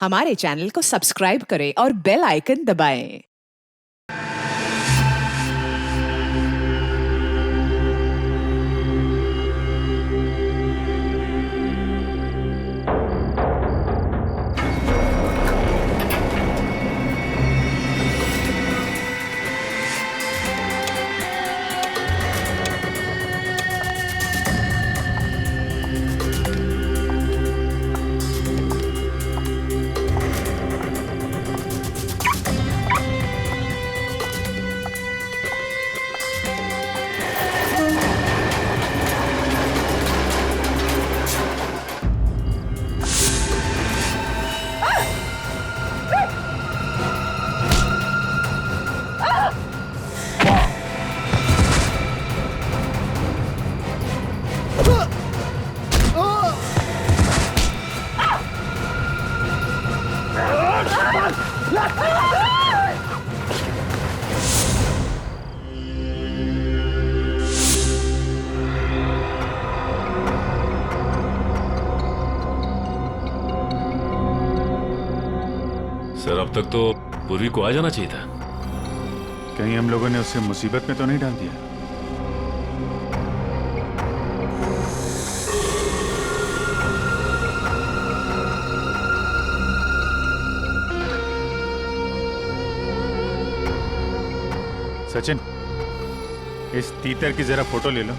हमारे चैनल को सब्सक्राइब करें और बेल आइकन दबाएं। सर, अब तक तो पूर्वी को आ जाना चाहिए था। कहीं हम लोगों ने उसे मुसीबत में तो नहीं डाल दिया? सचिन, इस तीतर की जरा फोटो ले लो।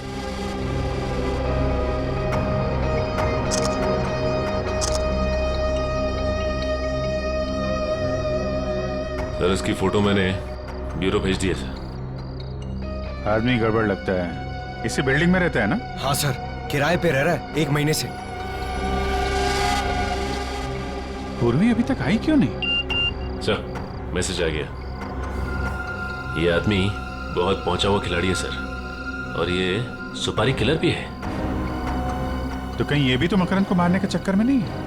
सर, इसकी फोटो मैंने ब्यूरो भेज दी है सर। आदमी गड़बड़ लगता है। इसी बिल्डिंग में रहता है ना? हाँ सर, किराए पे रह रहा है 1 महीने से। पूर्वी अभी तक आई क्यों नहीं? सर, मैसेज आ गया। ये आदमी बहुत पहुंचा हुआ खिलाड़ी है सर, और ये सुपारी किलर भी है। तो कहीं ये भी तो मकरंद को मारने के चक्कर में नहीं है?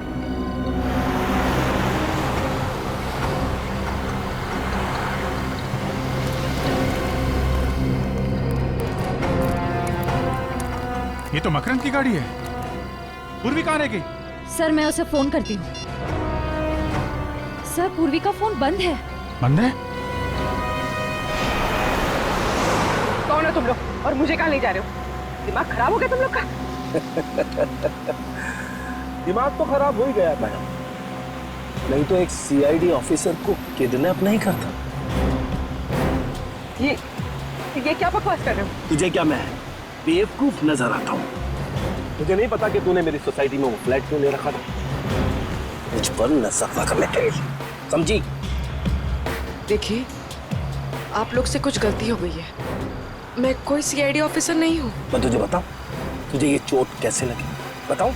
ये तो मकरंद की गाड़ी है। पूर्वी कहाँ रह गई? सर, मैं उसे फोन करती हूँ। सर, पूर्वी का फोन बंद है। बंद है? कौन हो तुम लोग और मुझे कहाँ ले जा रहे हो? दिमाग खराब हो गया तुम लोग का? दिमाग तो खराब हो ही गया मैडम, नहीं तो एक सीआईडी ऑफिसर को किडनैप नहीं करता। ये क्या बकवास कर रहे हो? तुझे क्या मैं बेवकूफ नजर आता हूँ? मुझे नहीं पता कि तूने मेरी सोसाइटी में वो फ्लैट क्यों ले रखा था। मुझ पर नजर करने के लिए, समझी? देखिए, आप लोग से कुछ गलती हो गई है। मैं कोई सीआईडी ऑफिसर नहीं हूँ। मैं तुझे बताऊं, तुझे ये चोट कैसे लगी? बताऊं?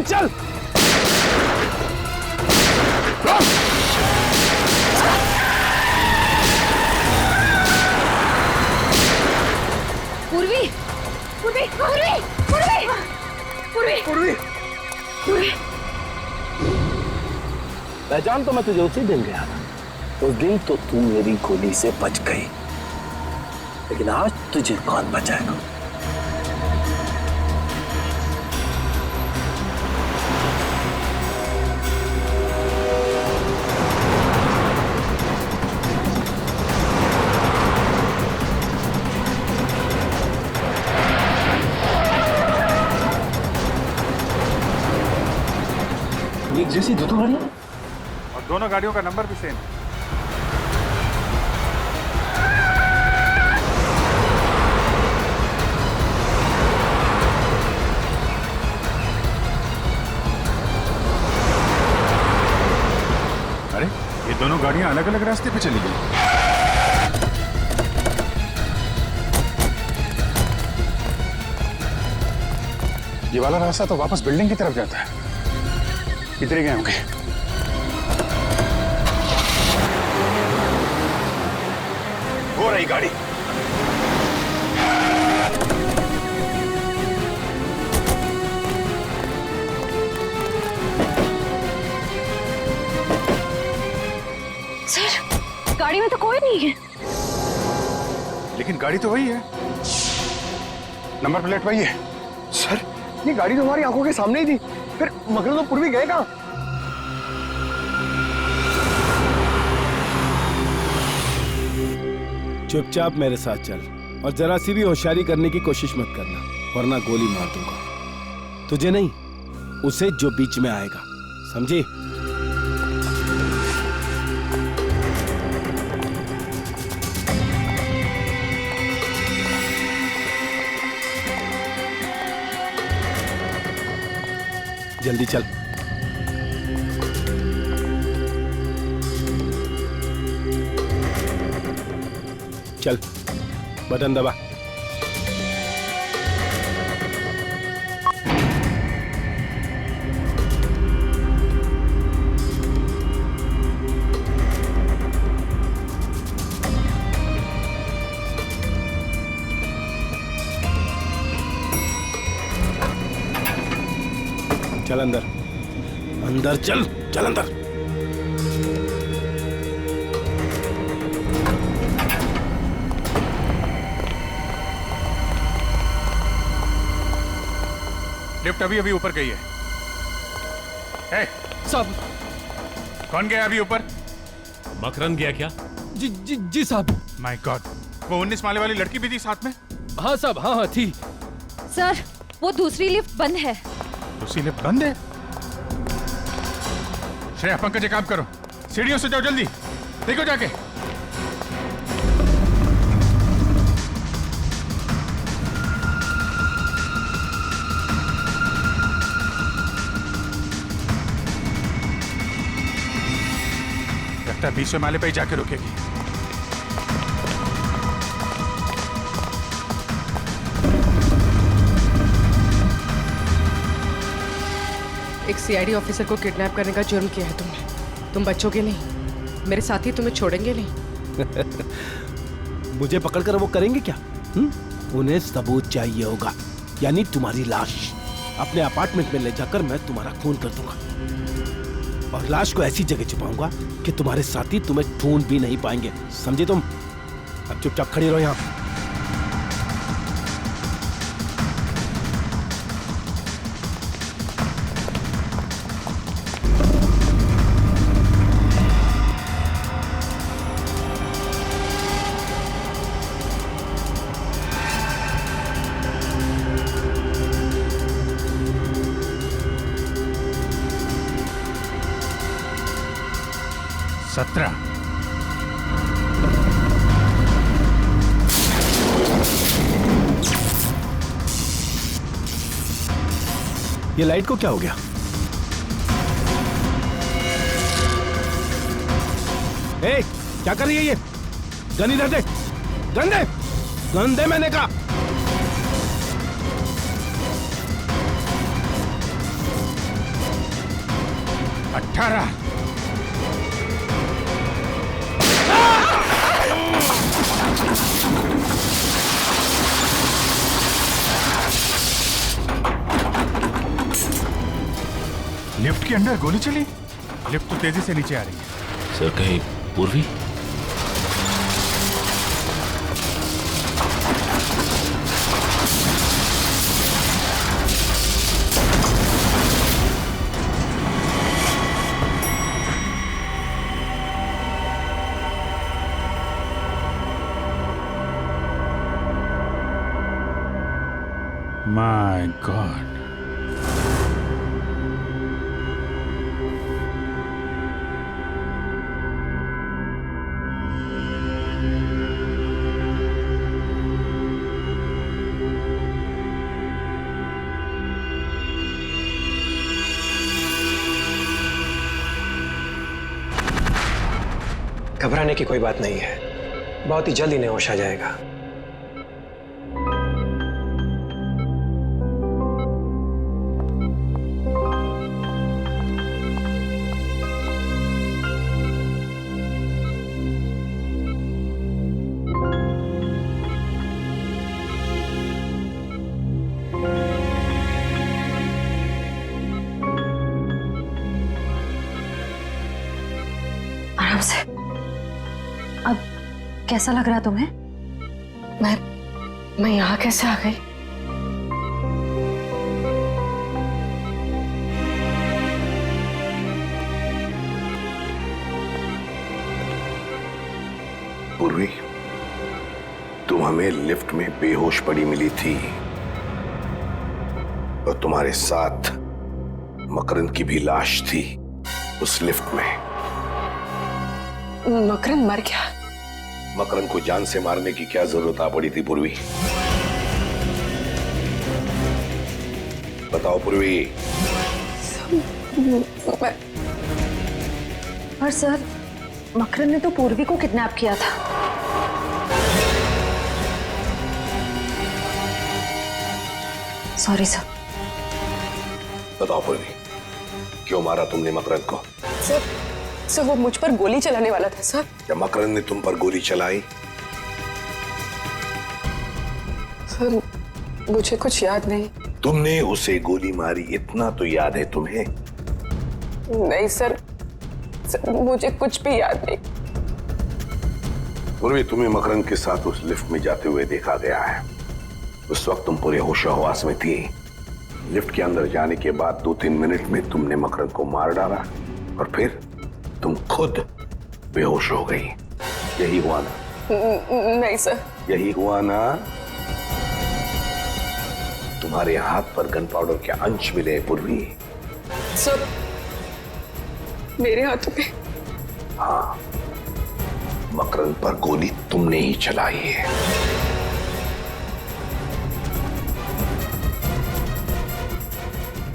चल पूर्वी, पूर्वी, पूर्वी, पूर्वी, पूर्वी, पूर्वी, पूर्वी। पहचान तो मैं तुझे उसी दिन गया था। उस दिन तो तू मेरी गोली से बच गई, लेकिन आज तुझे कौन बचाएगा? एक जैसी दो गाड़ियां, और दोनों गाड़ियों का नंबर भी सेम। अरे, ये दोनों गाड़ियां अलग अलग रास्ते पे चली गई। ये वाला रास्ता तो वापस बिल्डिंग की तरफ जाता है। इधर ही गए होंगे। हो रही गाड़ी। सर गाड़ी में तो कोई नहीं है। लेकिन गाड़ी तो वही है, नंबर प्लेट वही है। सर ये गाड़ी तो हमारी आंखों के सामने ही थी, फिर मगरन और पूर्वी गए कहाँ? चुपचाप मेरे साथ चल और जरा सी भी होशियारी करने की कोशिश मत करना, वरना गोली मार दूंगा। तुझे नहीं, उसे जो बीच में आएगा, समझी? जल्दी चल। चल, बटन दबा। चल अंदर, अंदर चल, चल अंदर। लिफ्ट अभी अभी ऊपर गई है। साहब। कौन गया अभी ऊपर? मकरन गया क्या? जी साहब। माय गॉड, वो 19 माले वाली लड़की भी थी साथ में? हाँ साहब, हाँ थी। सर वो दूसरी लिफ्ट बंद है। दूसरी लिफ्ट बंद है? श्रेया, पंकज एक काम करो, सीढ़ियों से जाओ जल्दी, देखो जाके। लगता है 20वें माले पे ही जाके रुकेगी। एक सीआईडी ऑफिसर को किडनैप करने का जुर्म किया है तुमने। तुम बच्चोगे नहीं, मेरे साथी तुम्हें छोड़ेंगे नहीं। मुझे पकड़कर वो करेंगे क्या? उन्हें सबूत चाहिए होगा, यानी तुम्हारी लाश। अपने अपार्टमेंट में ले जाकर मैं तुम्हारा खून कर दूंगा और लाश को ऐसी जगह छुपाऊंगा कि तुम्हारे साथी तुम्हें ढूंढ भी नहीं पाएंगे, समझे तुम? अब चुपचाप खड़ी रहो यहां। ये लाइट को क्या हो गया? ए, क्या कर रही है ये? गन इधर दे, गन दे, गन दे मैंने कहा। अठारह। लिफ्ट के अंदर गोली चली? लिफ्ट तो तेजी से नीचे आ रही है। सर कहीं पूर्वी? My God. घबराने की कोई बात नहीं है, बहुत ही जल्द इन्हें होश आ जाएगा। कैसा लग रहा तुम्हें? मैं यहाँ कैसे आ गई? पूर्वी, तुम हमें लिफ्ट में बेहोश पड़ी मिली थी और तुम्हारे साथ मकरंद की भी लाश थी उस लिफ्ट में। मकरंद मर गया? मकरंद को जान से मारने की क्या जरूरत आ पड़ी थी पूर्वी? बताओ पूर्वी। पर सर, मकरंद ने तो पूर्वी को किडनैप किया था। Sorry sir. बताओ पूर्वी, क्यों मारा तुमने मकरंद को? सर वो मुझ पर गोली चलाने वाला था सर। क्या मकरंद ने तुम पर गोली चलाई? सर मुझे कुछ याद नहीं। तुमने उसे गोली मारी इतना तो याद है तुम्हें? नहीं सर, मुझे कुछ भी याद नहीं। पूर्वी, तुम्हें मकरंद के साथ उस लिफ्ट में जाते हुए देखा गया है। उस वक्त तुम पूरे होशो-हवास में थी। लिफ्ट के अंदर जाने के बाद 2-3 मिनट में तुमने मकरंद को मार डाला और फिर तुम खुद बेहोश हो गई। यही हुआ ना? नहीं सर। यही हुआ ना? तुम्हारे हाथ पर गन पाउडर के अंश मिले पूर्वी। सर मेरे हाथों पे? हाँ, मकरंद पर गोली तुमने ही चलाई है।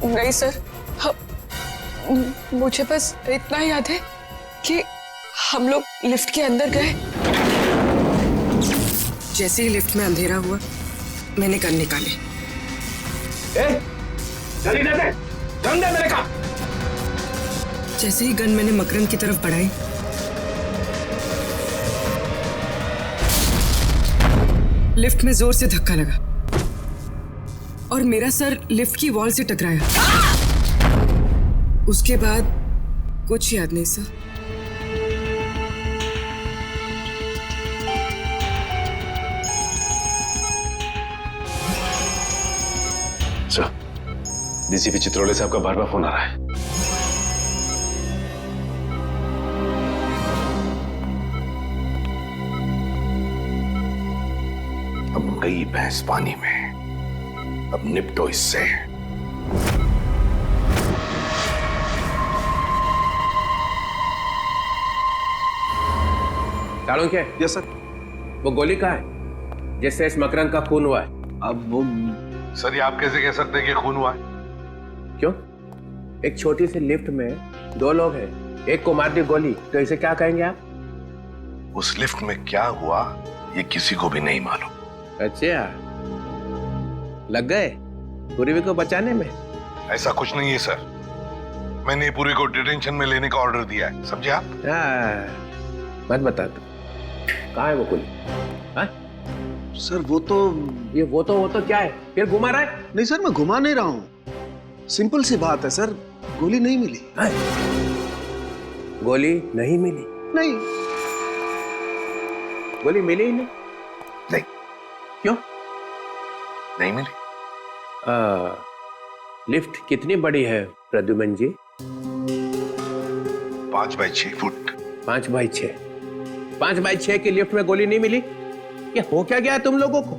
नहीं सर, मुझे बस इतना याद है कि हम लोग लिफ्ट के अंदर गए। जैसे ही लिफ्ट में अंधेरा हुआ, मैंने गन निकाली। जल्दी दे दे, गन दे मेरे का। जैसे ही गन मैंने मकरंद की तरफ बढ़ाई, लिफ्ट में जोर से धक्का लगा और मेरा सर लिफ्ट की वॉल से टकराया। उसके बाद कुछ याद नहीं सर। सर, डीसीपी चित्रोले साहब का बार-बार फोन आ रहा है। अब गई भैंस पानी में, अब निपटो इससे। क्या? Yes sir. वो गोली कहाँ है जिससे इस मकरंद का खून हुआ है? अब वो सर, ये आप कैसे कह सकते हैं कि खून हुआ है? क्यों? एक छोटी सी लिफ्ट में 2 लोग हैं, एक को मार दी गोली, तो इसे क्या कहेंगे आप? उस लिफ्ट में क्या हुआ ये किसी को भी नहीं मालूम। अच्छा, लग गए पूर्वी को बचाने में? ऐसा कुछ नहीं है सर, मैंने पूर्वी को डिटेंशन में लेने का ऑर्डर दिया है, समझे आप? मत बता तू, कहाँ है वो गोली? सर वो तो क्या है? फिर घुमा रहा है? नहीं सर, मैं घुमा नहीं रहा हूँ, सिंपल सी बात है सर, गोली नहीं मिली। गोली नहीं मिली? नहीं, गोली मिली ही नहीं? नहीं। क्यों नहीं मिली? लिफ्ट कितनी बड़ी है प्रद्युमन जी? 5 बाई 6 फुट। 5 बाई 6? 5 बाई 6 की लिफ्ट में गोली नहीं मिली? ये हो क्या गया तुम लोगों को?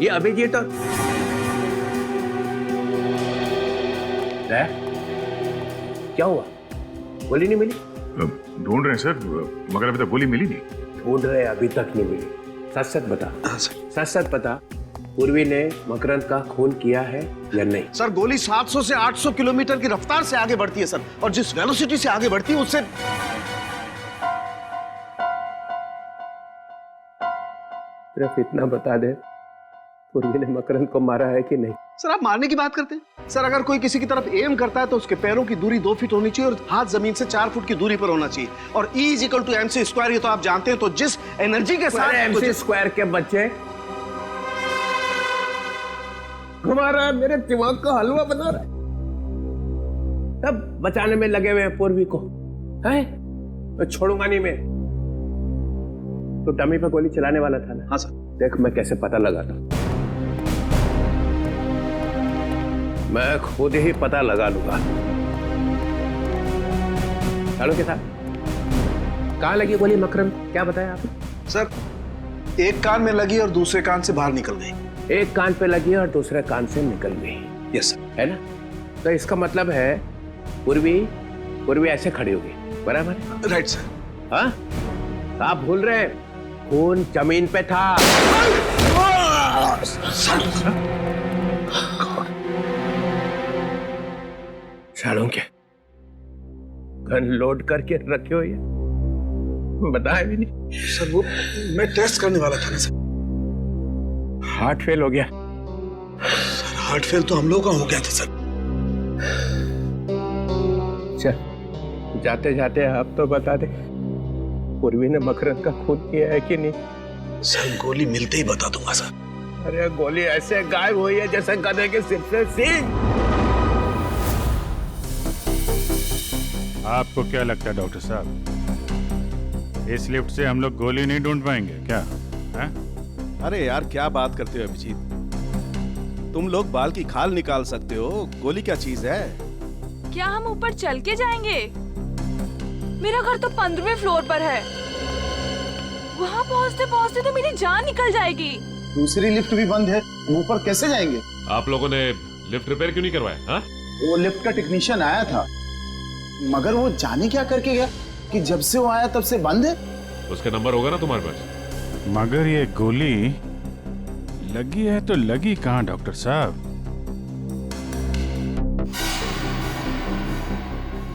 ये अभिजीत और क्या हुआ? गोली नहीं मिली? ढूंढ रहे हैं सर, मगर अभी तक गोली मिली नहीं। ढूंढ रहे, अभी तक नहीं मिली। सच सच बता। हाँ सर। सच सच बता, पूर्वी ने मकरंद का खून किया है या नहीं? सर गोली 700 से 800 किलोमीटर की रफ्तार से आगे बढ़ती है सर, और जिस वेलोसिटी से आगे बढ़ती है उससे। सिर्फ इतना बता दे, पूर्वी ने मकरंद को मारा है कि नहीं? सर आप मारने की बात करते हैं सर, अगर कोई किसी की तरफ एम करता है तो उसके पैरों की दूरी 2 फीट होनी चाहिए और हाथ जमीन से 4 फुट की दूरी पर होना चाहिए, और E = mc², ये तो आप जानते हैं। तो जिस एनर्जी के साथ mc² के बच्चे घुमा रहा है, मेरे दिमाग का हलवा बना रहा है, तब बचाने में लगे हुए हैं पूर्वी को। है? मैं छोड़ूंगा नहीं मैं। तो डमी पे गोली चलाने वाला था ना? हाँ सर। देख मैं कैसे पता लगाता हूं। मैं खुद ही पता लगा लूंगा। चलो के साथ कहाँ लगी गोली मकरम, क्या बताया आपने? सर, एक कान में लगी और दूसरे कान से बाहर निकल गई। एक कान पे लगी और दूसरे कान से निकल गई। Yes sir. है ना? तो इसका मतलब है पूर्वी ऐसे खड़ी होगी, बराबर है? Right sir. हाँ, आप भूल रहे हैं, खून जमीन पे था। सालों के गन लोड करके रखे हो, ये बताया भी नहीं। सर वो मैं टेस्ट करने वाला था ना सर। हार्ट फेल हो गया। सर हार्ट फेल तो हम लोगों का हो गया था सर। चल जाते जाते आप तो बता दे, पूर्वी ने मकरंद का खून किया है कि नहीं? सर गोली मिलते ही बता दूंगा सर। अरे गोली ऐसे गायब हुई है जैसे गधे के सिर से सींग। आपको क्या लगता है डॉक्टर साहब, इस लिफ्ट से हम लोग गोली नहीं ढूंढ पाएंगे क्या? है? अरे यार क्या बात करते हो अभिजीत, तुम लोग बाल की खाल निकाल सकते हो, गोली क्या चीज है? क्या हम ऊपर चल के जाएंगे? मेरा घर तो 15वें फ्लोर पर है। वहाँ पहुँचते पहुँचते तो मेरी जान निकल जाएगी। दूसरी लिफ्ट भी बंद है, हम ऊपर कैसे जाएंगे? आप लोगों ने लिफ्ट रिपेयर क्यों नहीं करवाया? हाँ? वो लिफ्ट का टेक्नीशियन आया था, मगर वो जाने क्या करके गया कि जब से वो आया तब से बंद है। उसका नंबर होगा ना तुम्हारे पास? मगर ये गोली लगी है तो लगी कहाँ डॉक्टर साहब?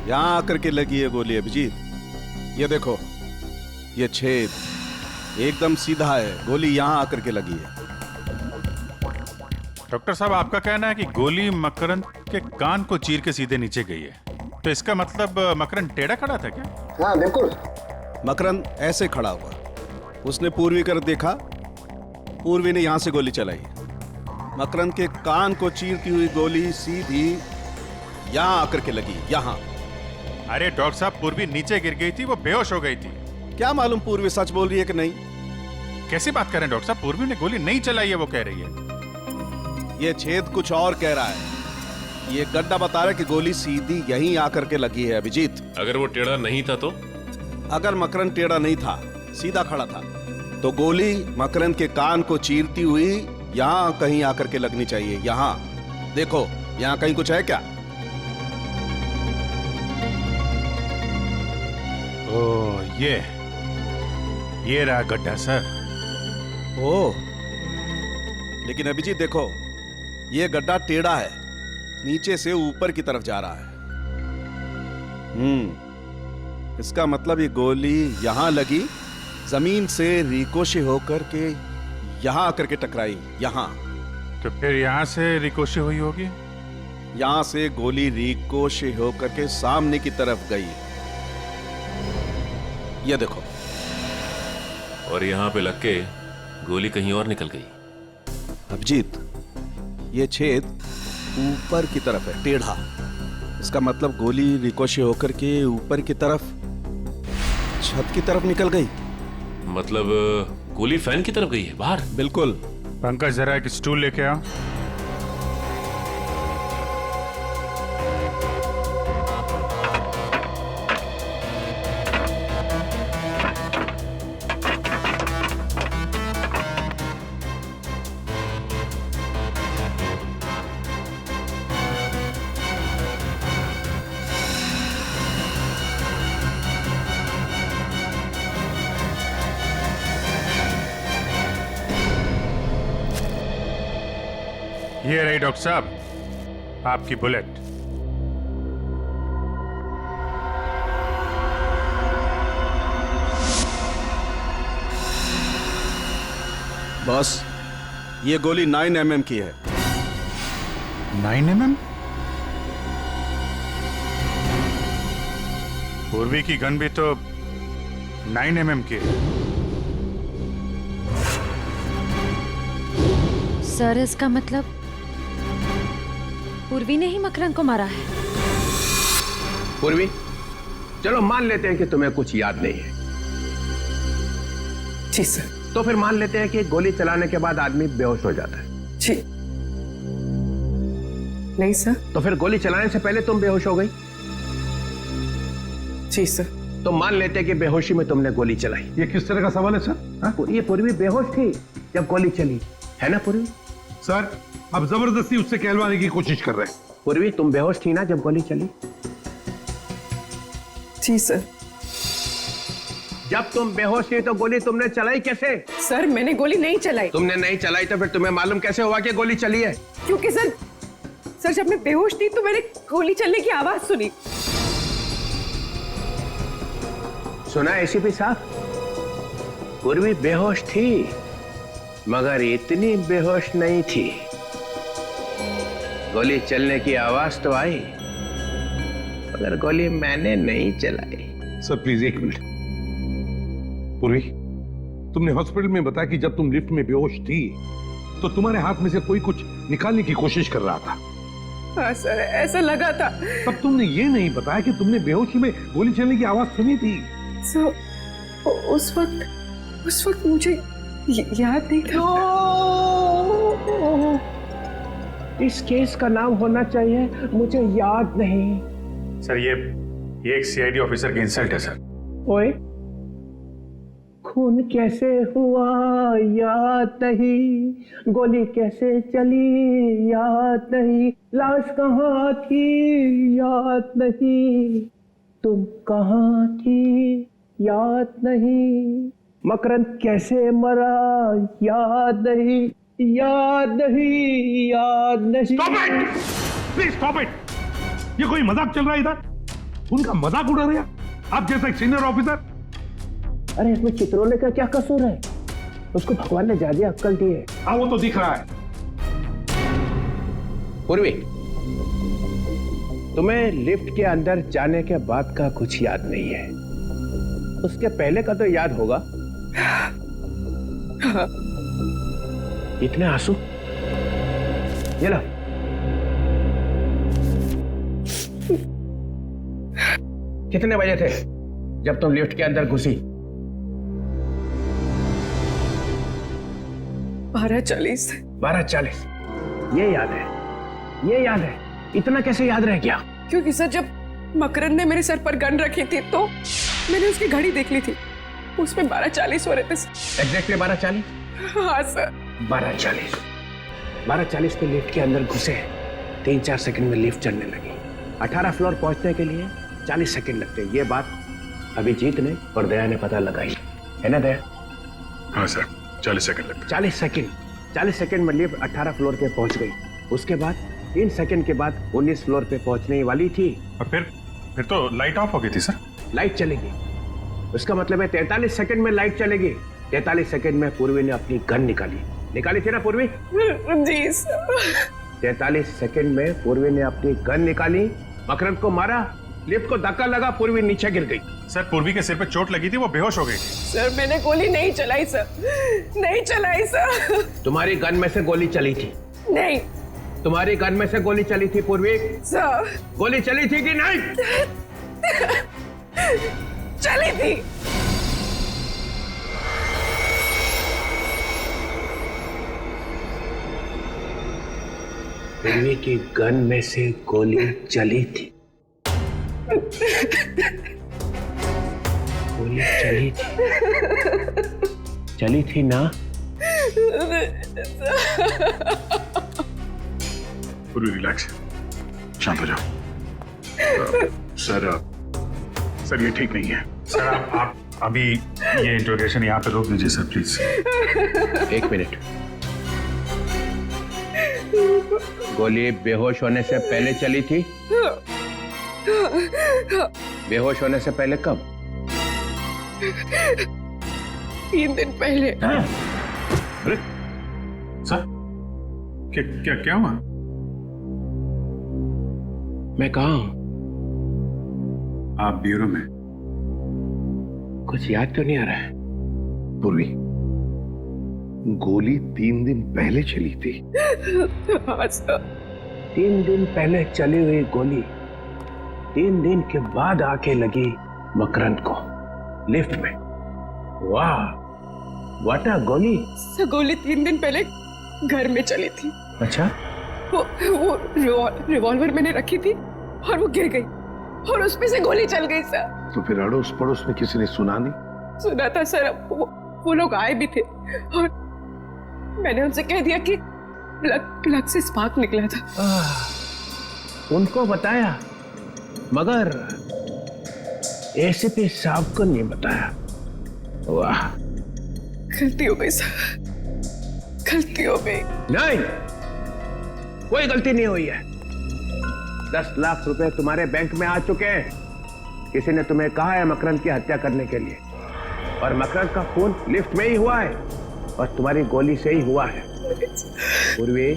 यहाँ आकर के लगी है गोली अभिजीत। ये देखो, ये छेद एकदम सीधा है, गोली यहाँ आकर के लगी है। डॉक्टर साहब आपका कहना है कि गोली मकरंद के कान को चीर के सीधे नीचे गई है, तो इसका मतलब मकरंद टेढ़ा खड़ा था क्या? हाँ बिल्कुल। मकरंद ऐसे खड़ा हुआ, उसने पूर्वी कर देखा, पूर्वी ने यहां से गोली चलाई। मकरंद के कान को चीरती हुई गोली सीधी यहां आकर के लगी, यहां। अरे डॉक्टर साहब, पूर्वी नीचे गिर गई थी, वो बेहोश हो गई थी। क्या मालूम पूर्वी सच बोल रही है कि नहीं। कैसी बात कर रहे हैं डॉक्टर साहब, पूर्वी ने गोली नहीं चलाई है वो कह रही है। ये छेद कुछ और कह रहा है, ये गड्ढा बता रहा है कि गोली सीधी यहीं आकर के लगी है अभिजीत। अगर वो टेढ़ा नहीं था तो? अगर मकरंद टेढ़ा नहीं था, सीधा खड़ा था, तो गोली मकरंद के कान को चीरती हुई यहां कहीं आकर के लगनी चाहिए। यहां देखो, यहां कहीं कुछ है क्या? ओह ये रहा गड्ढा सर। ओह, लेकिन अभिजीत देखो, ये गड्ढा टेढ़ा है, नीचे से ऊपर की तरफ जा रहा है। इसका मतलब ये गोली यहां लगी, जमीन से रिकोशे होकर के यहां आकर के टकराई, यहां। तो फिर यहां से रिकोशे हुई होगी? यहां से गोली रिकोशे होकर के सामने की तरफ गई, ये देखो। और यहां पे लग के गोली कहीं और निकल गई। अभिजीत, ये छेद ऊपर की तरफ है, टेढ़ा। इसका मतलब गोली रिकोशे होकर के ऊपर की तरफ, छत की तरफ निकल गई। मतलब गोली फैन की तरफ गई है, बाहर? बिल्कुल। पंकज जरा एक स्टूल लेके आओ। ये रही डॉक्टर साहब आपकी बुलेट। बॉस, ये गोली 9 mm की है। 9 mm? पूर्वी की गन भी तो 9 mm की है। सर इसका मतलब पूर्वी ने ही मकरंद को मारा है। पूर्वी, चलो मान लेते हैं कि तुम्हें कुछ याद नहीं है। जी सर। तो फिर मान लेते हैं कि गोली चलाने के बाद आदमी बेहोश हो जाता है। जी नहीं सर। तो फिर गोली चलाने से पहले तुम बेहोश हो गई? जी सर। तो मान लेते हैं कि बेहोशी में तुमने गोली चलाई। ये किस तरह का सवाल है सर? ये पूर्वी बेहोश थी जब गोली चली, है ना पूर्वी? सर अब जबरदस्ती उससे कहलवाने की कोशिश कर रहे हैं। पूर्वी तुम बेहोश थी ना जब गोली चली? जी सर। जब तुम बेहोश थी तो गोली तुमने चलाई कैसे? सर मैंने गोली नहीं चलाई। तुमने नहीं चलाई तो फिर तुम्हें मालूम कैसे हुआ कि गोली चली है? क्योंकि सर जब मैं बेहोश थी तो मैंने गोली चलने की आवाज सुनी। सुना एसीपी साहब? पूर्वी बेहोश थी मगर इतनी बेहोश नहीं थी। गोली चलने की आवाज तो आई मगर गोली मैंने नहीं चलाई। सर प्लीज एक मिनट। पूर्वी तुमने हॉस्पिटल में बताया कि जब तुम लिफ्ट में बेहोश थी तो तुम्हारे हाथ में से कोई कुछ निकालने की कोशिश कर रहा था। हाँ सर ऐसा लगा था। तब तुमने ये नहीं बताया कि तुमने बेहोशी में गोली चलने की आवाज सुनी थी। सर उस वक्त मुझे याद नहीं था। इस केस का नाम होना चाहिए मुझे याद नहीं। सर ये एक सीआईडी ऑफिसर की इंसल्ट है सर। ओए खून कैसे हुआ याद नहीं, गोली कैसे चली याद नहीं, लाश कहाँ थी याद नहीं, तुम कहाँ थी याद नहीं, मकरंद कैसे मरा याद नहीं, याद नहीं, याद नहीं। Stop it! Please stop it! ये कोई मजाक चल रहा है इधर? उनका मजाक उड़ा रहे हैं आप जैसा एक सीनियर ऑफिसर। अरे इसमें चित्रोले का क्या कसूर है? उसको भगवान ने ज्यादा अक्कल दी है। हाँ वो तो दिख रहा है। पूर्वी तुम्हें लिफ्ट के अंदर जाने के बाद का कुछ याद नहीं है, उसके पहले का तो याद होगा। इतने आंसू? ये लो। कितने बजे थे जब तुम लिफ्ट के अंदर घुसी? 12:40। 12:40। ये याद है, ये याद है। इतना कैसे याद रह गया? क्योंकि सर जब मकरंद ने मेरे सर पर गन रखी थी तो मैंने उसकी घड़ी देख ली थी, उसमें 12:40 हो रहे थे। एग्जैक्टली 12:40? हाँ सर। 12:40 पे लिफ्ट के अंदर घुसे, 3-4 सेकंड में लिफ्ट चलने लगी। 18 फ्लोर पहुंचने के लिए 40 सेकंड लगते। ये बात अभिजीत ने और दया ने पता लगाई है ना दया? हाँ सर 40 सेकंड लगते। 40 सेकंड में लिफ्ट 18 फ्लोर पे पहुंच गई। उसके बाद 3 सेकंड के बाद 19 फ्लोर पे पहुंचने वाली थी। और फिर तो लाइट ऑफ हो गई थी सर। लाइट चलेगी, उसका मतलब है 43 सेकंड में लाइट चलेगी। 43 सेकंड में पूर्वी ने अपनी गन निकाली थी ना पूर्वी? जी सर। 43 सेकंड में पूर्वी ने अपनी गन निकाली, मकरंद को मारा, लिफ्ट को धक्का लगा, पूर्वी नीचे गिर गई। सर पूर्वी के सिर पे चोट लगी थी, वो बेहोश हो गई थी। सर मैंने गोली नहीं चलाई सर, नहीं चलाई सर। तुम्हारी गन में से गोली चली थी? नहीं। तुम्हारी गन में से गोली चली थी पूर्वी? सर गोली चली थी कि नहीं? चली थी। पूर्वी की गन में से गोली चली थी। गोली चली थी ना? पूरी रिलैक्स, शांत हो जाओ। सर ये ठीक नहीं है। सर आप अभी ये इंट्रोगेशन यहाँ पे रोक दीजिए सर प्लीज। 1 मिनट। गोली बेहोश होने से पहले चली थी? बेहोश होने से पहले कब? 3 दिन पहले। अरे सर क्या हुआ? मैं कहाँ हूं? आप ब्यूरो में। कुछ याद तो नहीं आ रहा है। पूर्वी गोली 3 दिन पहले चली थी। 3 दिन पहले चली हुई गोली 3 दिन के बाद आके लगी मकरंद को लिफ्ट में। वाह, व्हाट अ गोली? सर गोली 3 दिन पहले घर में चली थी। अच्छा, वो रिवॉल्वर मैंने रखी थी और वो गिर गई और उसमें से गोली चल गई सर। तो फिर अड़ोस पड़ोस में किसी ने सुना नहीं? सुना था सर, वो लोग आए भी थे और मैंने उनसे कह दिया कि प्लग से स्पार्क निकला था। उनको बताया मगर एसीपी साहब को नहीं बताया। वाह, गलती हो गई सर, गलती हो गई। नहीं, कोई गलती नहीं हुई है। 10 लाख रुपए तुम्हारे बैंक में आ चुके हैं। किसी ने तुम्हें कहा है मकरंद की हत्या करने के लिए, और मकरंद का खून लिफ्ट में ही हुआ है और तुम्हारी गोली से ही हुआ है। पूर्वी,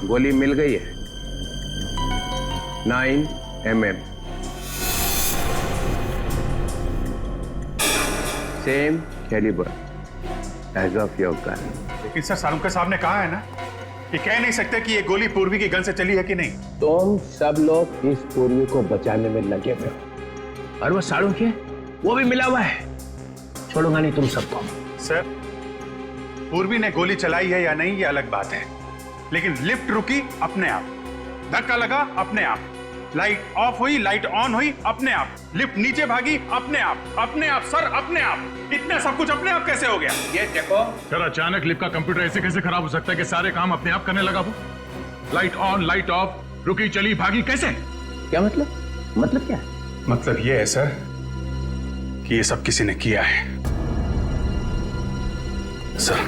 गोली मिल गई है 9 mm, same calibre as of your gun. लेकिन सर सालुंके साहब ने कहा है ना कि कह नहीं सकते कि ये गोली पूर्वी की गन से चली है कि नहीं। तुम सब लोग इस पूर्वी को बचाने में लगे हुए हो और वो सालुंके वो भी मिला हुआ है। छोड़ूंगा नहीं तुम सबको। सर, पूर्वी ने गोली चलाई है या नहीं ये अलग बात है, लेकिन लिफ्ट रुकी अपने आप, धक्का लगा अपने आप, लाइट ऑफ हुई लाइट ऑन हुई अपने आप, लिफ्ट नीचे भागी अपने आप सर, अपने आप। इतना सब कुछ अपने आप कैसे हो गया? ये देखो सर, अचानक लिफ्ट का कंप्यूटर ऐसे कैसे खराब हो सकता है कि सारे काम अपने आप करने लगा? वो लाइट ऑन लाइट ऑफ, रुकी चली भागी, कैसे? क्या मतलब क्या है? मतलब ये है सर कि ये सब किसी ने किया है। सर,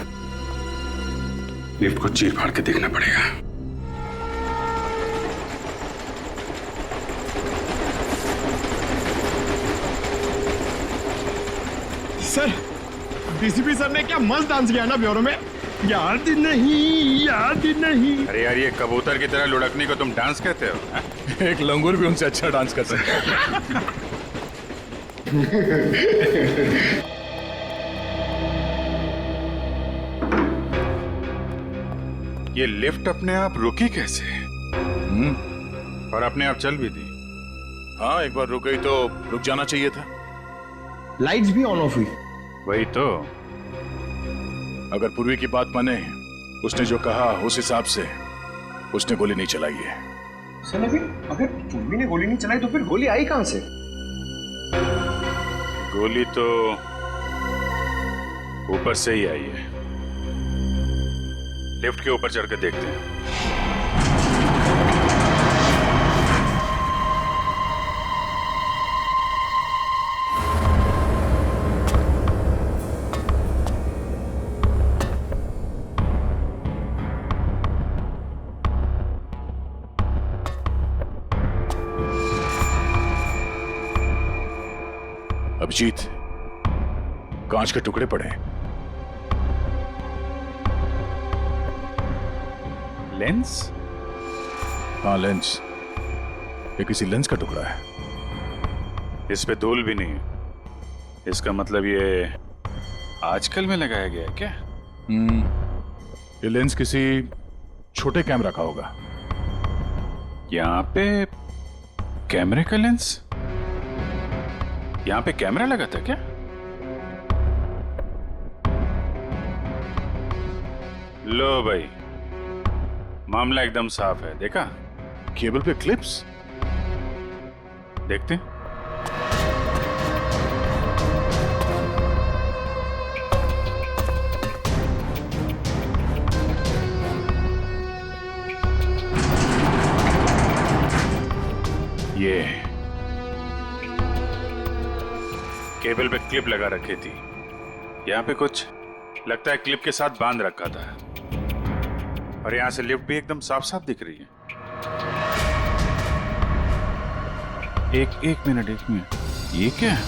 लिफ्ट को चीर फाड़ के देखना पड़ेगा। सर, डीसीपी सर ने क्या मस्त डांस किया ना ब्यूरो में। याद नहीं। अरे यार, ये कबूतर की तरह लुढ़कने को तुम डांस कहते हो? एक लंगूर भी उनसे अच्छा डांस कर सकता है। ये लिफ्ट अपने आप रुकी कैसे? और अपने आप चल भी दी। हाँ, एक बार रुक गई तो रुक जाना चाहिए था। लाइट्स भी ऑन ऑफ हुई। वही तो। अगर पूर्वी की बात माने, उसने जो कहा उस हिसाब से उसने गोली नहीं चलाई है। सर, अगर पूर्वी ने गोली नहीं चलाई तो फिर गोली आई कहां से? गोली तो ऊपर से ही आई है। लिफ्ट के ऊपर चढ़कर देखते हैं। अभिजीत, कांच के टुकड़े पड़े। लेंस? हाँ, लेंस। ये किसी लेंस का टुकड़ा है। इस पे धूल भी नहीं है। इसका मतलब ये आजकल में लगाया गया है क्या? ये लेंस किसी छोटे कैमरा का होगा। यहाँ पे कैमरे का लेंस? यहाँ पे कैमरा लगा था क्या? लो भाई, मामला एकदम साफ है। देखा? केबल पे क्लिप्स। देखते हैं। ये केबल पे क्लिप लगा रखी थी। यहाँ पे कुछ लगता है क्लिप के साथ बांध रखा था, और यहाँ से लिफ्ट भी एकदम साफ साफ दिख रही है। एक मिनट, ये क्या है?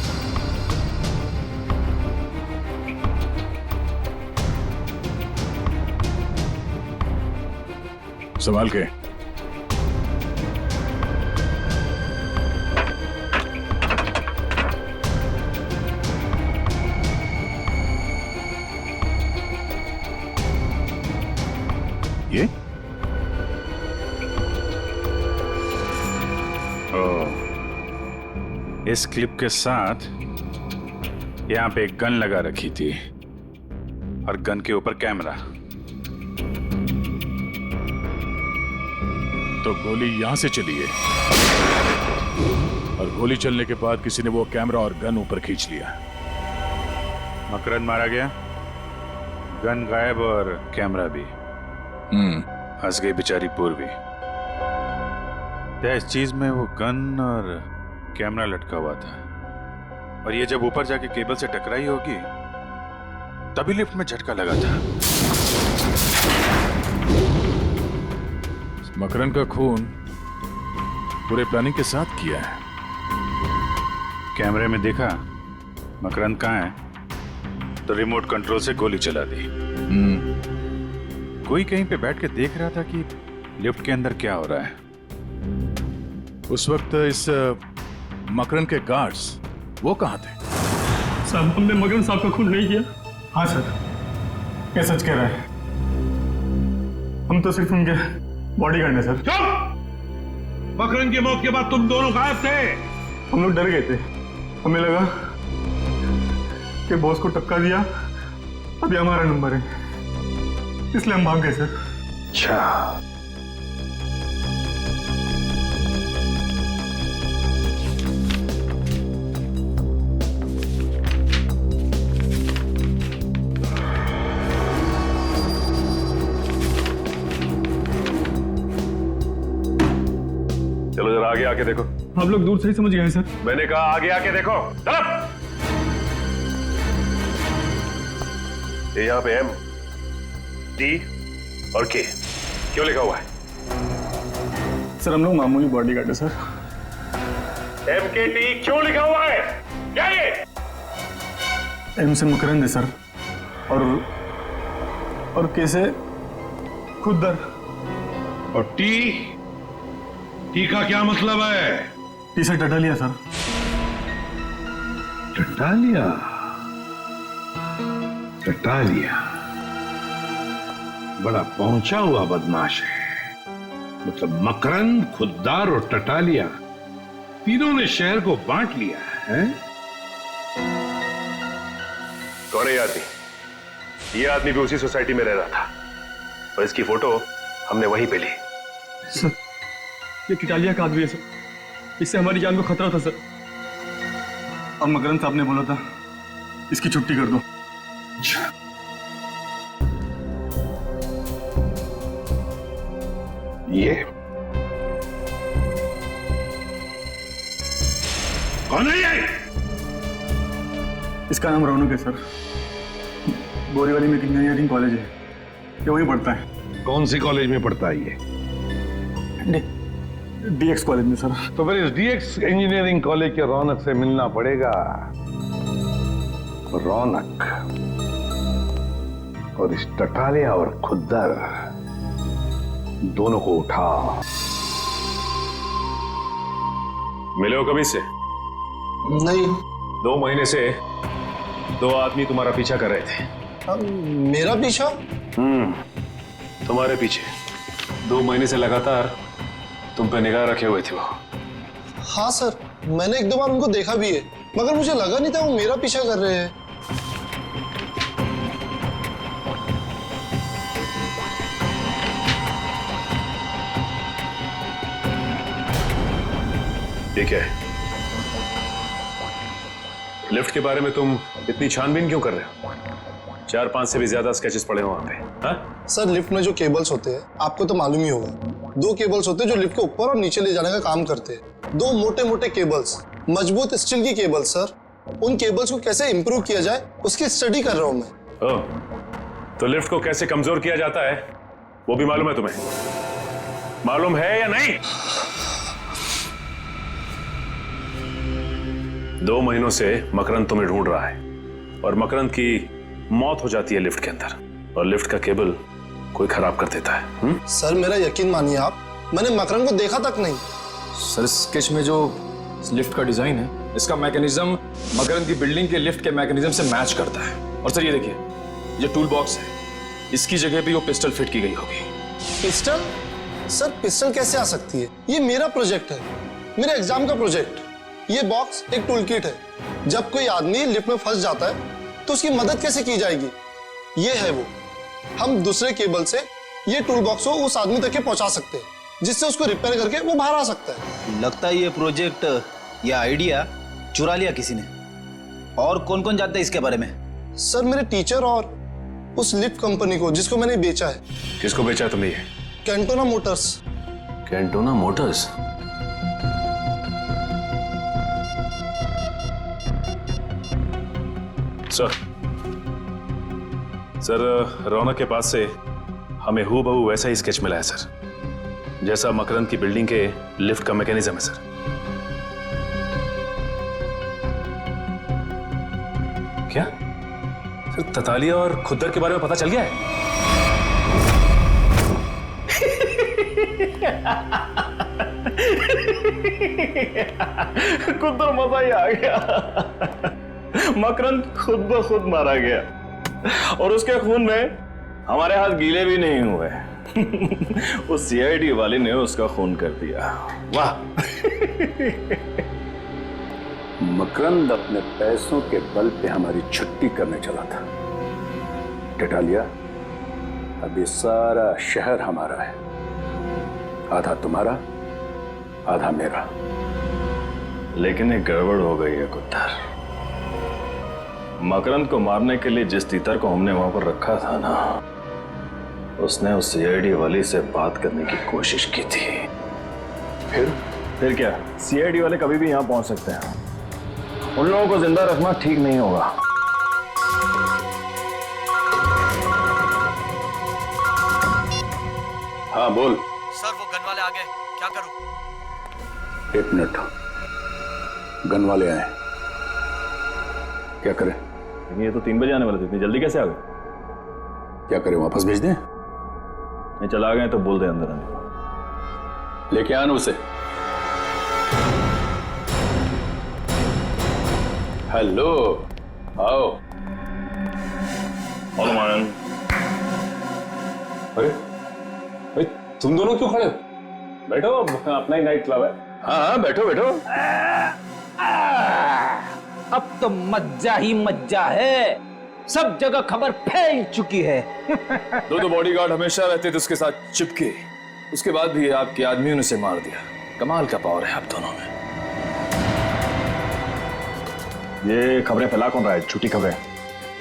संभाल के। ये? इस क्लिप के साथ यहाँ पे एक गन लगा रखी थी और गन के ऊपर कैमरा। तो गोली यहां से चली है और गोली चलने के बाद किसी ने वो कैमरा और गन ऊपर खींच लिया। मकरंद मारा गया, गन गायब और कैमरा भी। हंस गई बेचारी पूर्वी। इस चीज में वो गन और कैमरा लटका हुआ था और ये जब ऊपर जाके केबल से टकराई होगी तभी लिफ्ट में झटका लगा था। मकरंद का खून पूरे प्लानिंग के साथ किया है। कैमरे में देखा मकरंद कहाँ है तो रिमोट कंट्रोल से गोली चला दी। कोई कहीं पे बैठ के देख रहा था कि लिफ्ट के अंदर क्या हो रहा है। उस वक्त इस मकरंद के गार्ड्स वो कहाँ थे? साहब हमने मकरंद साहब का खून नहीं किया। हाँ सर, ये सच कह रहा है। हम तो सिर्फ उनके बॉडीगार्ड हैं सर। चुप! मकरंद की मौत के बाद तुम दोनों गायब थे। हम लोग डर गए थे, हमें लगा कि बॉस को टक्का दिया, अभी हमारा नंबर है, इसलिए हम भाग गए सर। अच्छा, चलो जरा आगे आके देखो। आप लोग दूर से ही समझ गए सर। मैंने कहा आगे आके देखो। चलो। ये यहाँ पे एम, डी और के क्यों लिखा हुआ है? सर हम लोग मामूली बॉडीगार्ड है सर। एम के टी क्यों लिखा हुआ है? क्या ये? एम से मकरंद है सर और के से खुदर। और टी का क्या मतलब है? टी से टटालिया सर। टटालिया? टटालिया बड़ा पहुंचा हुआ बदमाश है। मतलब मकरंद, खुद्दार और टटालिया तीनों ने शहर को बांट लिया है। कौन है ये आदमी? ये आदमी भी उसी सोसाइटी में रह रहा था और इसकी फोटो हमने वहीं पे ली। सर ये टटालिया का आदमी है सर, इससे हमारी जान को खतरा था सर। और मकरंद साहब ने बोला था इसकी छुट्टी कर दो। ये कौन है ये? इसका नाम रौनक है सर। बोरीवली में एक इंजीनियरिंग कॉलेज है, ये वहीं पढ़ता है। कौन सी कॉलेज में पढ़ता है ये? डीएक्स कॉलेज में सर। तो फिर इस डीएक्स इंजीनियरिंग कॉलेज के रौनक से मिलना पड़ेगा। रौनक और इस टटालिया और खुद्दर दोनों को उठा। मिले हो कभी से? नहीं। 2 महीने से 2 आदमी तुम्हारा पीछा कर रहे थे। मेरा पीछा? तुम्हारे पीछे 2 महीने से लगातार तुम पे निगाह रखे हुए थे वो। हाँ सर, मैंने 1-2 बार उनको देखा भी है, मगर मुझे लगा नहीं था वो मेरा पीछा कर रहे हैं। ठीक है, लिफ्ट के बारे में तुम इतनी छानबीन क्यों कर रहे हो? 4-5 से भी ज्यादा स्केचेस पड़े हो वहां पे। हाँ? सर लिफ्ट में जो केबल्स होते हैं आपको तो मालूम ही होगा, 2 केबल्स होते हैं जो लिफ्ट के ऊपर और नीचे ले जाने का काम करते हैं। 2 मोटे मोटे केबल्स, मजबूत स्टील की केबल्स सर। उन केबल्स को कैसे इंप्रूव किया जाए उसकी स्टडी कर रहा हूं मैं। ओह, तो लिफ्ट को कैसे कमजोर किया जाता है वो भी मालूम है तुम्हें? मालूम है या नहीं? 2 महीनों से मकरंद तुम्हें ढूंढ रहा है और मकरंद की मौत हो जाती है लिफ्ट के अंदर और लिफ्ट का केबल कोई खराब कर देता है। सर मेरा यकीन मानिए आप, मैंने मकरंद को देखा तक नहीं। सर स्केच में जो लिफ्ट का डिजाइन है इसका मैकेनिज्म मकरंद की बिल्डिंग के लिफ्ट के मैकेनिज्म से मैच करता है। और सर ये देखिए, ये टूल बॉक्स है, इसकी जगह पे वो पिस्टल फिट की गई होगी। पिस्टल? सर पिस्टल कैसे आ सकती है? ये मेरा प्रोजेक्ट है, मेरे एग्जाम का प्रोजेक्ट। ये बॉक्स एक टूल किट है जब कोई आदमी लिफ्ट में फंस जाता है तो उसकी मदद कैसे की जाएगी? ये है वो, हम दूसरे केबल से ये टूल बॉक्स को उस आदमी तक पहुंचा सकते हैं, जिससे उसको रिपेयर करके वो बाहर आ सकता है। लगता है ये प्रोजेक्ट या आइडिया चुरा लिया किसी ने। और कौन कौन जानता है इसके बारे में? सर मेरे टीचर और उस लिफ्ट कंपनी को जिसको मैंने बेचा है। किसको बेचा है तुमने ये? Cantona Motors. Cantona Motors? Sir Raunak के पास से हमें हूबहू वैसा ही स्केच मिला है सर, जैसा मकरंद की बिल्डिंग के लिफ्ट का मैकेनिज्म है सर। क्या सर ततालिया और खुद्दर के बारे में पता चल गया है? खुद्दर मजा ही आ गया। मकरंद खुद ब खुद मारा गया और उसके खून में हमारे हाथ गीले भी नहीं हुए। उस सीआईडी वाले ने उसका खून कर दिया। वाह। मकरंद अपने पैसों के बल पे हमारी छुट्टी करने चला था। टेटालिया, अब ये सारा शहर हमारा है, आधा तुम्हारा आधा मेरा। लेकिन एक गड़बड़ हो गई है खुद्दर। मकरंद को मारने के लिए जिस तीतर को हमने वहां पर रखा था ना, उसने उस सीआईडी वाली से बात करने की कोशिश की थी। फिर क्या? सीआईडी वाले कभी भी यहां पहुंच सकते हैं। उन लोगों को जिंदा रखना ठीक नहीं होगा। हाँ बोल। सर वो गन वाले आ गए, क्या करूं? 1 मिनट, गन वाले आए, क्या करें? ये तो 3 बजे आने वाले थे, इतनी जल्दी कैसे आ गए? क्या करें, वापस भेज दें? नहीं, चला गए तो बोल दे अंदर आने। लेके आना उसे। हेलो, आओ। हनुमान। अरे तुम दोनों क्यों खड़े हो? बैठो, अपना ही नाइट क्लब है। हाँ बैठो बैठो। अब तो मज्जा ही मज्जा है, सब जगह खबर फैल चुकी है। दो बॉडीगार्ड हमेशा रहते थे उसके साथ चिपके, उसके बाद भी आपके आदमियों ने उसे मार दिया। कमाल का पावर है आप दोनों में। ये खबरें फैला कौन रहा है? झूठी खबरें?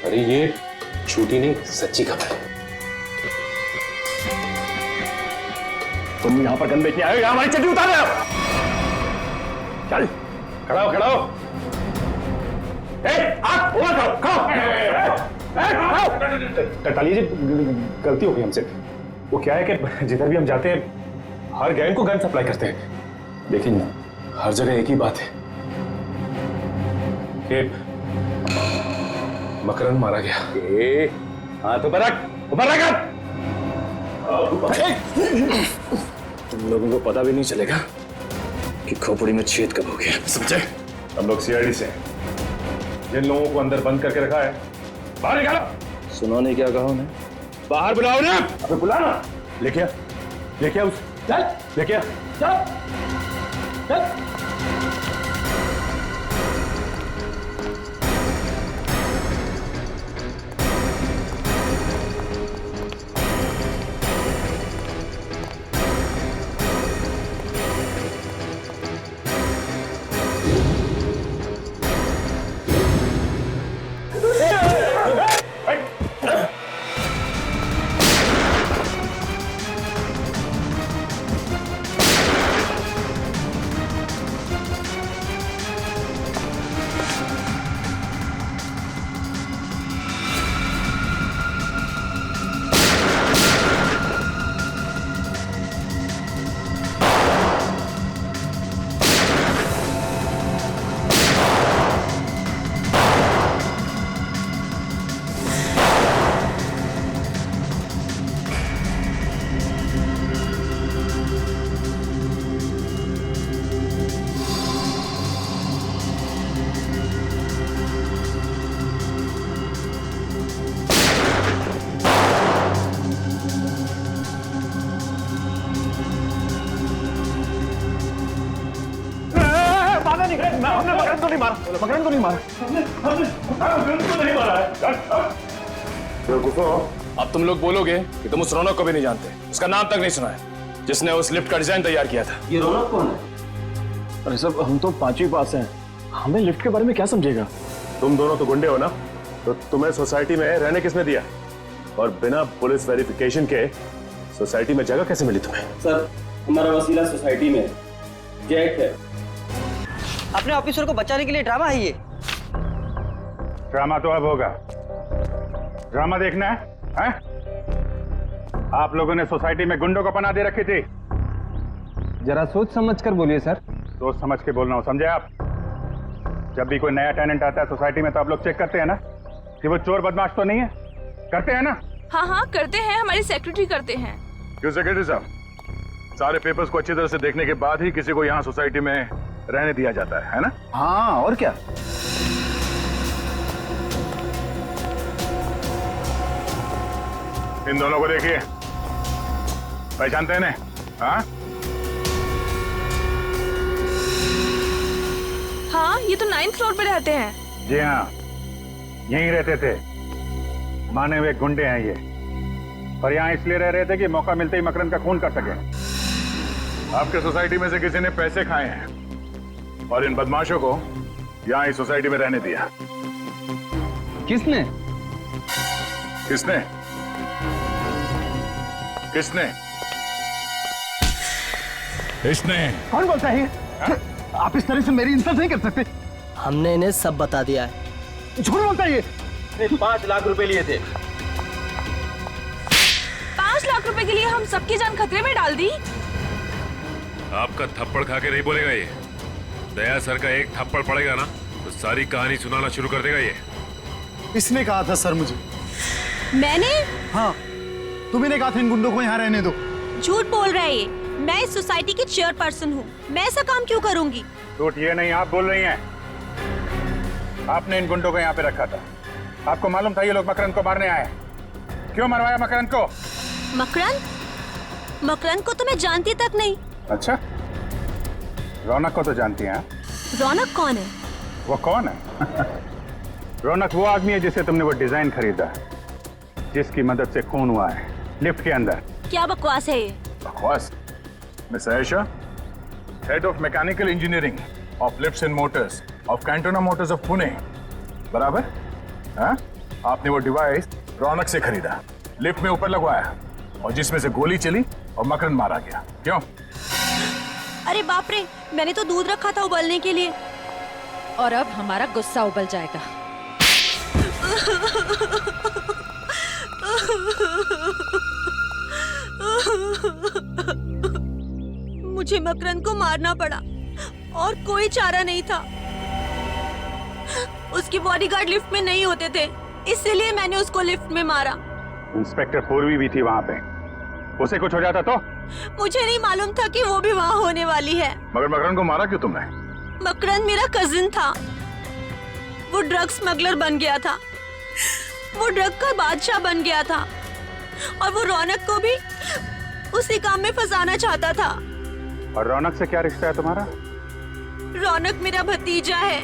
अरे ये झूठी नहीं, सच्ची खबर है। तुम यहाँ पर गन बेचने आए हो या हमारी चड्डी उतार रहे हो? चल खड़ा हो, खड़ा हो। टटाली जी, गलती हो गई हमसे। वो क्या है कि जिधर भी हम जाते हैं हर गैंग को गन सप्लाई करते हैं। लेकिन हर जगह एक ही बात है कि मकरंद मारा गया। हाँ तो ऊपर रख। तुम लोगों को पता भी नहीं चलेगा कि खोपड़ी में छेद कब हो गया, समझे? हम लोग सीआईडी से हैं। जिन लोगों को अंदर बंद करके रखा है बाहर निकालो। सुनो ने क्या कहा उन्हें? बाहर बुलाओ ना। अबे बुलाना। लेके आ उस, चल लेके आ, चल चल। मकरंद को नहीं मारा, मकरंद को नहीं मारा, मकरंद को नहीं मारा है। अब तुम लोग बोलोगे कि तुम उस रौनक को भी नहीं जानते, उसका नाम तक नहीं सुना है, जिसने उस लिफ्ट का डिजाइन तैयार किया था। ये रौनक कौन है? अरे सब हम तो 5वीं पास हैं, हमें लिफ्ट के बारे में क्या समझेगा? तुम दोनों तो गुंडे हो ना, तो तुम्हें सोसाइटी में रहने किसने दिया? और बिना पुलिस वेरिफिकेशन के सोसाइटी में जगह कैसे मिली तुम्हें? सर, हमारा वसीला सोसाइटी में जैक है। अपने ऑफिसर को बचाने के लिए ड्रामा है ये। ड्रामा तो अब होगा। ड्रामा देखना है? हैं? आप लोगों ने सोसाइटी में गुंडों को पनाह दे रखी थी। जरा सोच समझ कर बोलिए सर। सोच समझ के बोलना हो, समझे आप? जब भी कोई नया टेनेंट आता है सोसाइटी में तो आप लोग चेक करते हैं ना कि वो चोर बदमाश तो नहीं है? करते हैं ना? हाँ हाँ करते हैं, हमारी सेक्रेटरी करते हैं। क्यों सेक्रेटरी साहब, सारे पेपर्स को अच्छी तरह से देखने के बाद ही किसी को यहाँ सोसाइटी में रहने दिया जाता है ना? हाँ, और क्या? इन दोनों को देखिए, पहचानते हैं इन्हें? हाँ? हाँ, ये तो 9th फ्लोर पे रहते हैं। जी हाँ, यहीं रहते थे। माने हुए गुंडे हैं ये, पर यहाँ इसलिए रह रहे थे कि मौका मिलते ही मकरंद का खून कर सके। आपके सोसाइटी में से किसी ने पैसे खाए हैं और इन बदमाशों को यहाँ इस सोसाइटी में रहने दिया। किसने? किसने? किसने? इसने। कौन बोलता है? आप इस तरह से मेरी इंसल्ट नहीं कर सकते। हमने इन्हें सब बता दिया है। झूठ बोलता है ये। 5 लाख रुपए लिए थे। 5 लाख रुपए के लिए हम सबकी जान खतरे में डाल दी। आपका थप्पड़ खा के नहीं बोलेगा ये। दया सर का एक थप्पड़ पड़ेगा ना तो सारी कहानी सुनाना शुरू कर देगा ये। इसने कहा था सर मुझे। मैंने? हाँ, तुम्ही ने कहा था इन गुंडों को यहाँ रहने दो। झूठ बोल रहा है ये। मैं इस सोसाइटी की चेयरपर्सन हूँ, मैं ऐसा काम क्यों करूँगी? झूठ ये नहीं, आप बोल रही हैं। आपने इन गुंडों को यहाँ पे रखा था। आपको मालूम था ये लोग मकरंद को मारने आए। क्यों मरवाया मकरंद को? मकरंद? मकरंद को तो मैं जानती तक नहीं। अच्छा, रौनक को तो जानती हैं? रौनक कौन है? वो कौन है? रौनक वो आदमी है जिसे तुमने वो डिजाइन खरीदा, जिसकी मदद से खून हुआ है लिफ्ट के अंदर। क्या बकवास है ये? बकवास? Miss Ayesha, head of mechanical engineering of lifts and Motors of Cantona Motors of Pune, बराबर? हाँ? आपने वो डिवाइस रौनक से खरीदा, लिफ्ट में ऊपर लगवाया और जिसमें से गोली चली और मकरंद मारा गया। क्यों? अरे बाप रे, मैंने तो दूध रखा था उबलने के लिए। और अब हमारा गुस्सा उबल जाएगा। मुझे मकरंद को मारना पड़ा और कोई चारा नहीं था। उसके बॉडीगार्ड लिफ्ट में नहीं होते थे, इसलिए मैंने उसको लिफ्ट में मारा। इंस्पेक्टर पूर्वी भी थी वहाँ पे, उसे कुछ हो जाता तो? मुझे नहीं मालूम था कि वो भी वहाँ होने वाली है। मगर मकरंद को मारा क्यों तुमने? मकरंद मेरा कजिन था, वो ड्रग स्मगलर बन गया था, वो ड्रग का बादशाह बन गया था और वो रौनक को भी उसी काम में फंसाना चाहता था। और रौनक से क्या रिश्ता है तुम्हारा? रौनक मेरा भतीजा है।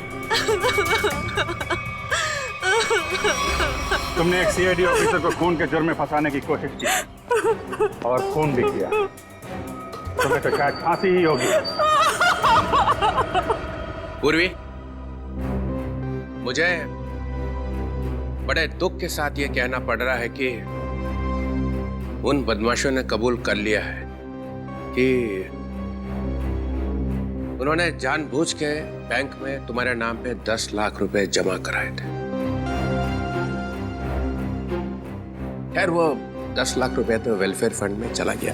तुमने एक सीआईडी ऑफिसर को खून के जुर्म में फंसाने की कोशिश की और खून भी किया। तुम्हें तो शायद फांसी ही होगी। पूर्वी, मुझे बड़े दुख के साथ ये कहना पड़ रहा है कि उन बदमाशों ने कबूल कर लिया है कि उन्होंने जानबूझ के बैंक में तुम्हारे नाम पे 10 लाख रुपए जमा कराए थे। खैर वो 10 लाख रुपए तो वेलफेयर फंड में चला गया।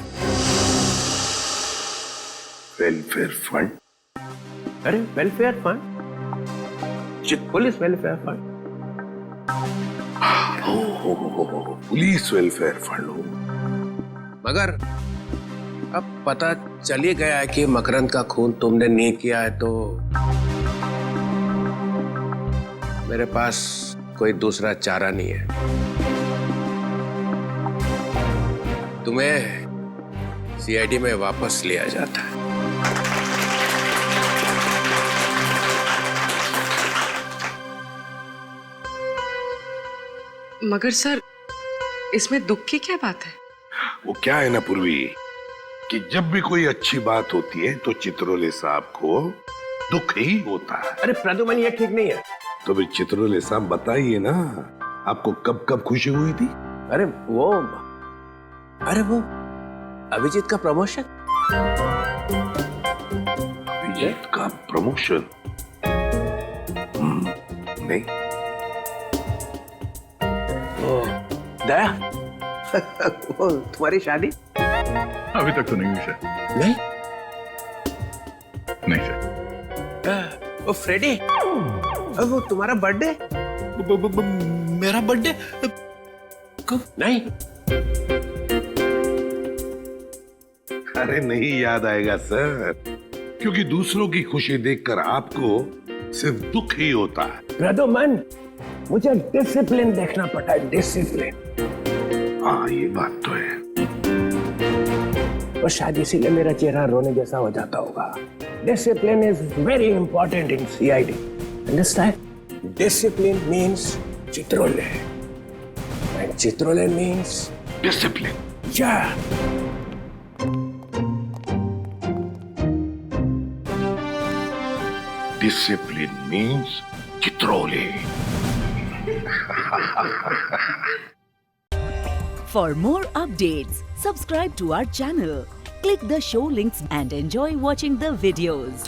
Welfare fund? अरे welfare fund, police welfare fund. Police welfare fund हो। मगर अब पता चल ही गया है कि मकरंद का खून तुमने नहीं किया है, तो मेरे पास कोई दूसरा चारा नहीं है। तुम्हें सीआईडी में वापस लिया जाता है। मगर सर इसमें दुख की क्या बात है? वो क्या है ना पूर्वी कि जब भी कोई अच्छी बात होती है तो चित्रोले साहब को दुख ही होता है। अरे प्रदुमन, ये ठीक नहीं है। तो भी चित्रोले साहब बताइए ना, आपको कब कब खुशी हुई थी? अरे वो अभिजीत का प्रमोशन। अभिजीत का प्रमोशन? नहीं। दया वो तुम्हारी शादी? अभी तक तो नहीं हुई शायद। नहीं? नहीं शायद। वो फ्रेडी, वो तुम्हारा बर्थडे? मेरा बर्थडे कब? नहीं। अरे नहीं याद आएगा सर, क्योंकि दूसरों की खुशी देखकर आपको सिर्फ दुख ही होता है। प्रदुमन, मुझे डिसिप्लिन देखना पड़ता है, डिसिप्लिन। हाँ ये बात तो है। और शायद इसीलिए मेरा चेहरा रोने जैसा हो जाता होगा। Discipline is very important in CID, understand? Discipline means Chitrole, and Chitrole means discipline. Yeah. Discipline means Chitrole. For more updates, subscribe to our channel, click the show links and enjoy watching the videos.